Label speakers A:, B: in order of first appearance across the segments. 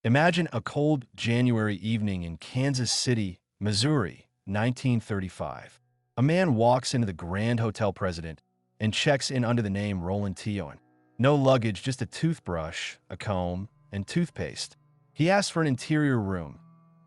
A: Imagine a cold January evening in Kansas City, Missouri, 1935. A man walks into the Grand Hotel President and checks in under the name Roland Tion. No luggage, just a toothbrush, a comb, and toothpaste. He asks for an interior room,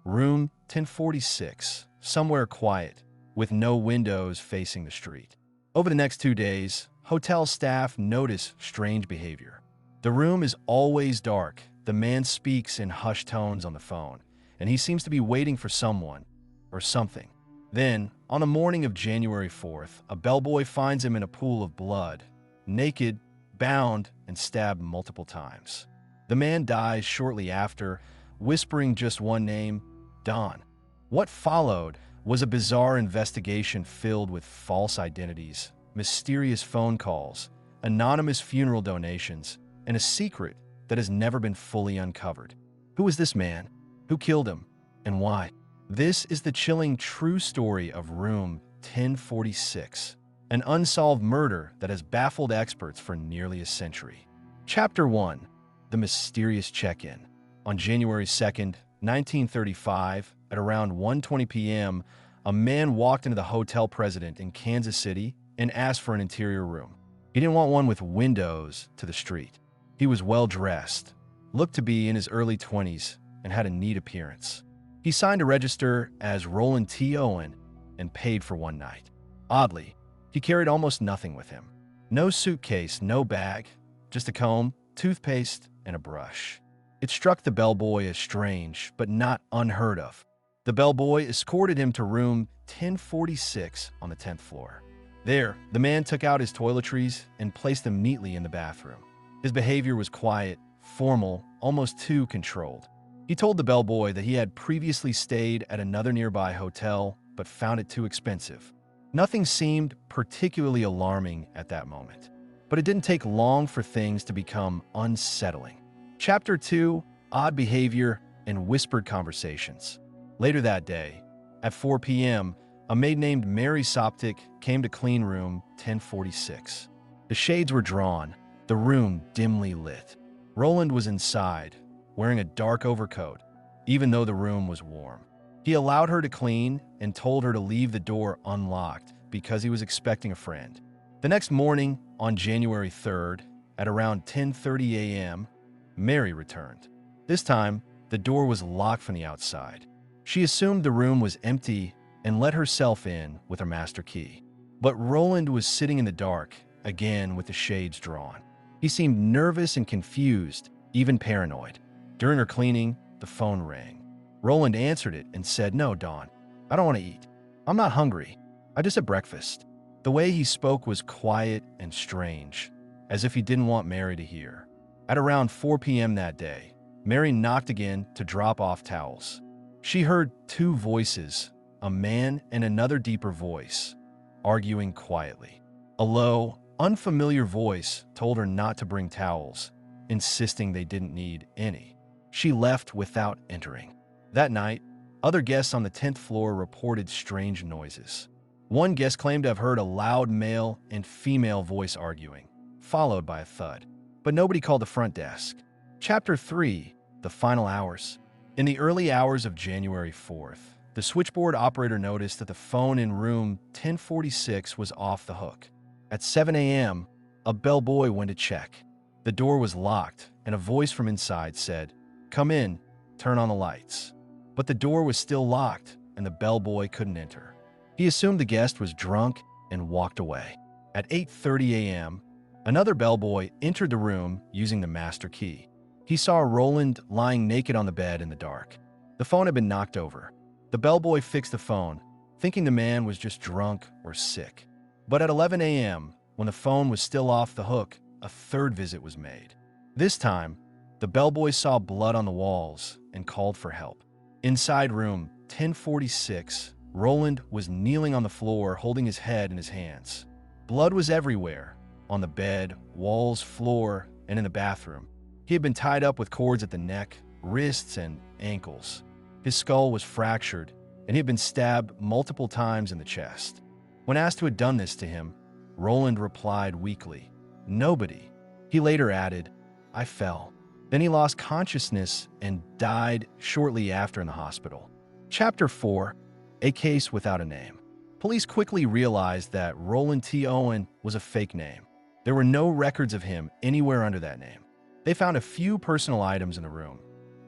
A: room 1046, somewhere quiet, with no windows facing the street. Over the next 2 days, hotel staff notice strange behavior. The room is always dark. The man speaks in hushed tones on the phone, and he seems to be waiting for someone or something. Then, on the morning of January 4th, a bellboy finds him in a pool of blood, naked, bound, and stabbed multiple times. The man dies shortly after, whispering just one name, Don. What followed was a bizarre investigation filled with false identities, mysterious phone calls, anonymous funeral donations, and a secret that has never been fully uncovered. Who was this man? Who killed him? And why? This is the chilling true story of Room 1046, an unsolved murder that has baffled experts for nearly a century. Chapter 1. The Mysterious Check-In. On January 2nd, 1935, at around 1:20 p.m., a man walked into the Hotel President in Kansas City and asked for an interior room. He didn't want one with windows to the street. He was well-dressed, looked to be in his early 20s, and had a neat appearance. He signed a register as Roland T. Owen and paid for one night. Oddly, he carried almost nothing with him. No suitcase, no bag, just a comb, toothpaste, and a brush. It struck the bellboy as strange, but not unheard of. The bellboy escorted him to room 1046 on the 10th floor. There, the man took out his toiletries and placed them neatly in the bathroom. His behavior was quiet, formal, almost too controlled. He told the bellboy that he had previously stayed at another nearby hotel, but found it too expensive. Nothing seemed particularly alarming at that moment, but it didn't take long for things to become unsettling. Chapter 2. Odd Behavior and Whispered Conversations. Later that day, at 4 p.m., a maid named Mary Soptic came to clean room 1046. The shades were drawn, the room dimly lit. Roland was inside, wearing a dark overcoat, even though the room was warm. He allowed her to clean and told her to leave the door unlocked because he was expecting a friend. The next morning, on January 3rd, at around 10:30 a.m., Mary returned. This time, the door was locked from the outside. She assumed the room was empty and let herself in with her master key. But Roland was sitting in the dark, again with the shades drawn. He seemed nervous and confused, even paranoid. During her cleaning, the phone rang. Roland answered it and said, "No, Dawn, I don't want to eat. I'm not hungry. I just had breakfast." The way he spoke was quiet and strange, as if he didn't want Mary to hear. At around 4 p.m. that day, Mary knocked again to drop off towels. She heard two voices, a man and another deeper voice, arguing quietly. A low, unfamiliar voice told her not to bring towels, insisting they didn't need any. She left without entering. That night, other guests on the 10th floor reported strange noises. One guest claimed to have heard a loud male and female voice arguing, followed by a thud. But nobody called the front desk. Chapter 3. The Final Hours. In the early hours of January 4th, the switchboard operator noticed that the phone in room 1046 was off the hook. At 7 a.m., a bellboy went to check. The door was locked, and a voice from inside said, "Come in, turn on the lights." But the door was still locked, and the bellboy couldn't enter. He assumed the guest was drunk and walked away. At 8:30 a.m., another bellboy entered the room using the master key. He saw Roland lying naked on the bed in the dark. The phone had been knocked over. The bellboy fixed the phone, thinking the man was just drunk or sick. But at 11 a.m., when the phone was still off the hook, a third visit was made. This time, the bellboy saw blood on the walls and called for help. Inside room 1046, Roland was kneeling on the floor holding his head in his hands. Blood was everywhere, on the bed, walls, floor, and in the bathroom. He had been tied up with cords at the neck, wrists, and ankles. His skull was fractured, and he had been stabbed multiple times in the chest. When asked who had done this to him, Roland replied weakly, "Nobody." He later added, "I fell." Then he lost consciousness and died shortly after in the hospital. Chapter 4: A Case Without a Name. Police quickly realized that Roland T. Owen was a fake name. There were no records of him anywhere under that name. They found a few personal items in the room: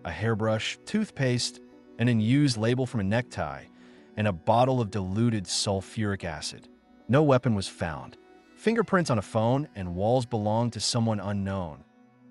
A: a hairbrush, toothpaste, an unused label from a necktie, and a bottle of diluted sulfuric acid. No weapon was found. Fingerprints on a phone and walls belonged to someone unknown.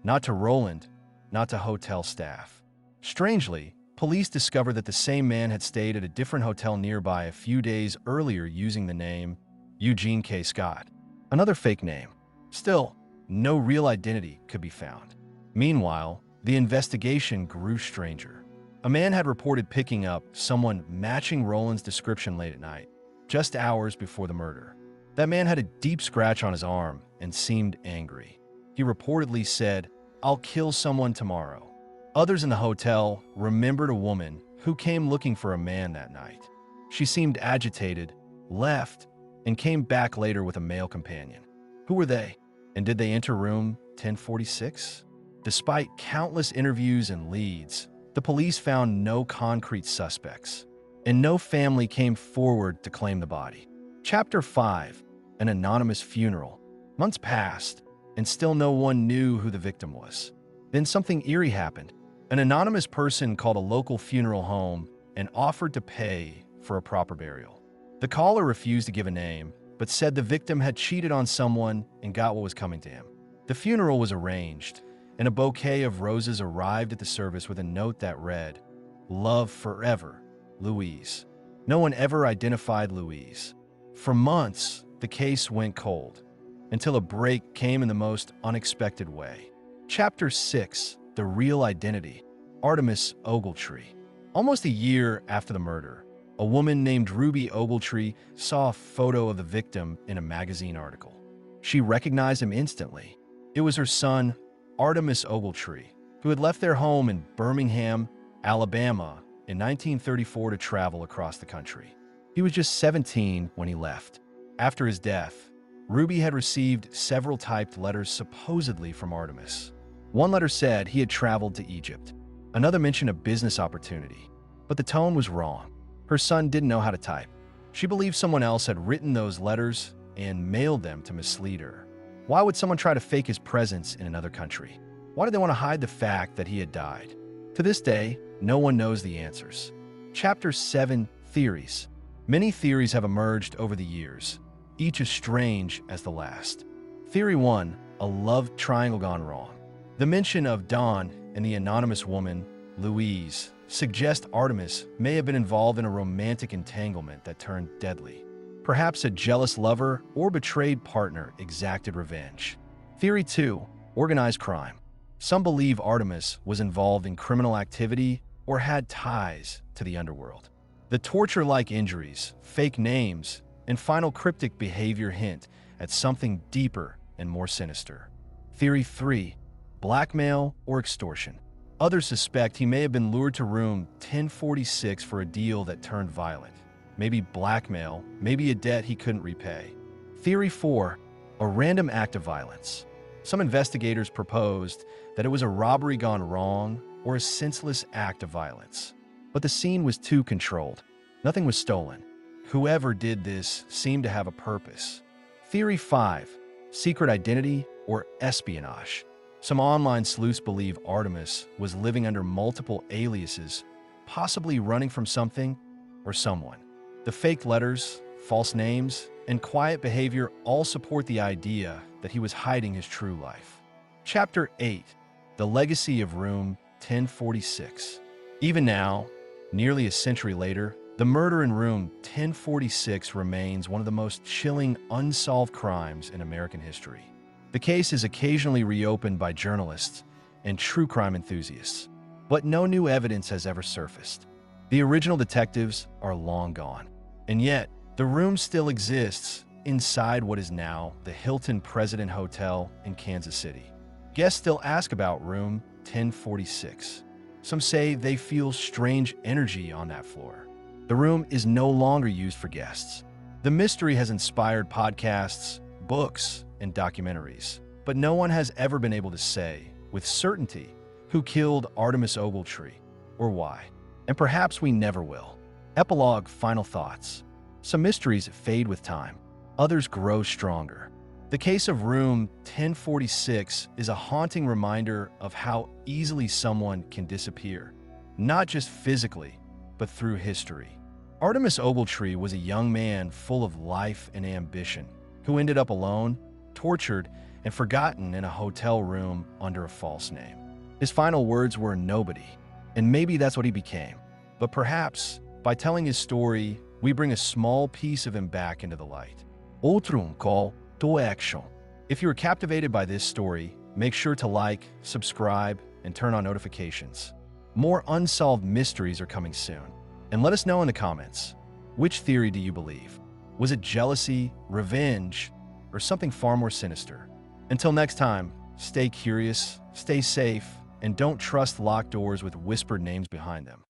A: Not to Roland, not to hotel staff. Strangely, police discovered that the same man had stayed at a different hotel nearby a few days earlier using the name Eugene K. Scott. Another fake name. Still, no real identity could be found. Meanwhile, the investigation grew stranger. A man had reported picking up someone matching Roland's description late at night, just hours before the murder. That man had a deep scratch on his arm and seemed angry. He reportedly said, "I'll kill someone tomorrow." Others in the hotel remembered a woman who came looking for a man that night. She seemed agitated, left, and came back later with a male companion. Who were they? And did they enter room 1046? Despite countless interviews and leads, the police found no concrete suspects, and no family came forward to claim the body. Chapter 5: An Anonymous Funeral. Months passed, and still no one knew who the victim was. Then something eerie happened. An anonymous person called a local funeral home and offered to pay for a proper burial. The caller refused to give a name, but said the victim had cheated on someone and got what was coming to him. The funeral was arranged, and a bouquet of roses arrived at the service with a note that read, "Love forever, Louise." No one ever identified Louise. For months, the case went cold, until a break came in the most unexpected way. Chapter 6: The Real Identity. Artemis Ogletree. Almost a year after the murder, a woman named Ruby Ogletree saw a photo of the victim in a magazine article. She recognized him instantly. It was her son, Artemis Ogletree, who had left their home in Birmingham, Alabama in 1934 to travel across the country. He was just 17 when he left. After his death, Ruby had received several typed letters supposedly from Artemis. One letter said he had traveled to Egypt. Another mentioned a business opportunity, but the tone was wrong. Her son didn't know how to type. She believed someone else had written those letters and mailed them to mislead her. Why would someone try to fake his presence in another country? Why did they want to hide the fact that he had died? To this day, no one knows the answers. Chapter 7: Theories. Many theories have emerged over the years, each as strange as the last. Theory 1: a love triangle gone wrong. The mention of Dawn and the anonymous woman, Louise, suggest Artemis may have been involved in a romantic entanglement that turned deadly. Perhaps a jealous lover or betrayed partner exacted revenge. Theory 2: organized crime. Some believe Artemis was involved in criminal activity or had ties to the underworld. The torture-like injuries, fake names, and final cryptic behavior hint at something deeper and more sinister. Theory 3: blackmail or extortion. Others suspect he may have been lured to room 1046 for a deal that turned violent. Maybe blackmail, maybe a debt he couldn't repay. Theory 4: a random act of violence. Some investigators proposed that it was a robbery gone wrong or a senseless act of violence. But the scene was too controlled. Nothing was stolen. Whoever did this seemed to have a purpose. Theory 5: secret identity or espionage. Some online sleuths believe Artemis was living under multiple aliases, possibly running from something or someone. The faked letters, false names, and quiet behavior all support the idea that he was hiding his true life. Chapter 8: The Legacy of Room 1046. Even now, nearly a century later, the murder in room 1046 remains one of the most chilling unsolved crimes in American history. The case is occasionally reopened by journalists and true crime enthusiasts, but no new evidence has ever surfaced. The original detectives are long gone, and yet the room still exists inside what is now the Hilton President Hotel in Kansas City. Guests still ask about room 1046. Some say they feel strange energy on that floor. The room is no longer used for guests. The mystery has inspired podcasts, books, and documentaries, but no one has ever been able to say with certainty Who killed Artemis Ogletree, or why? And perhaps we never will. Epilogue. Final thoughts. Some mysteries fade with time. Others grow stronger. The case of room 1046 is a haunting reminder of how easily someone can disappear, not just physically, but through history. Artemis Ogletree was a young man full of life and ambition, who ended up alone, tortured, and forgotten in a hotel room under a false name. His final words were nobody, and maybe that's what he became. But perhaps, by telling his story, we bring a small piece of him back into the light. Outro call to action. If you were captivated by this story, make sure to like, subscribe, and turn on notifications. More unsolved mysteries are coming soon. And let us know in the comments, which theory do you believe? Was it jealousy, revenge, or something far more sinister? Until next time, stay curious, stay safe, and don't trust locked doors with whispered names behind them.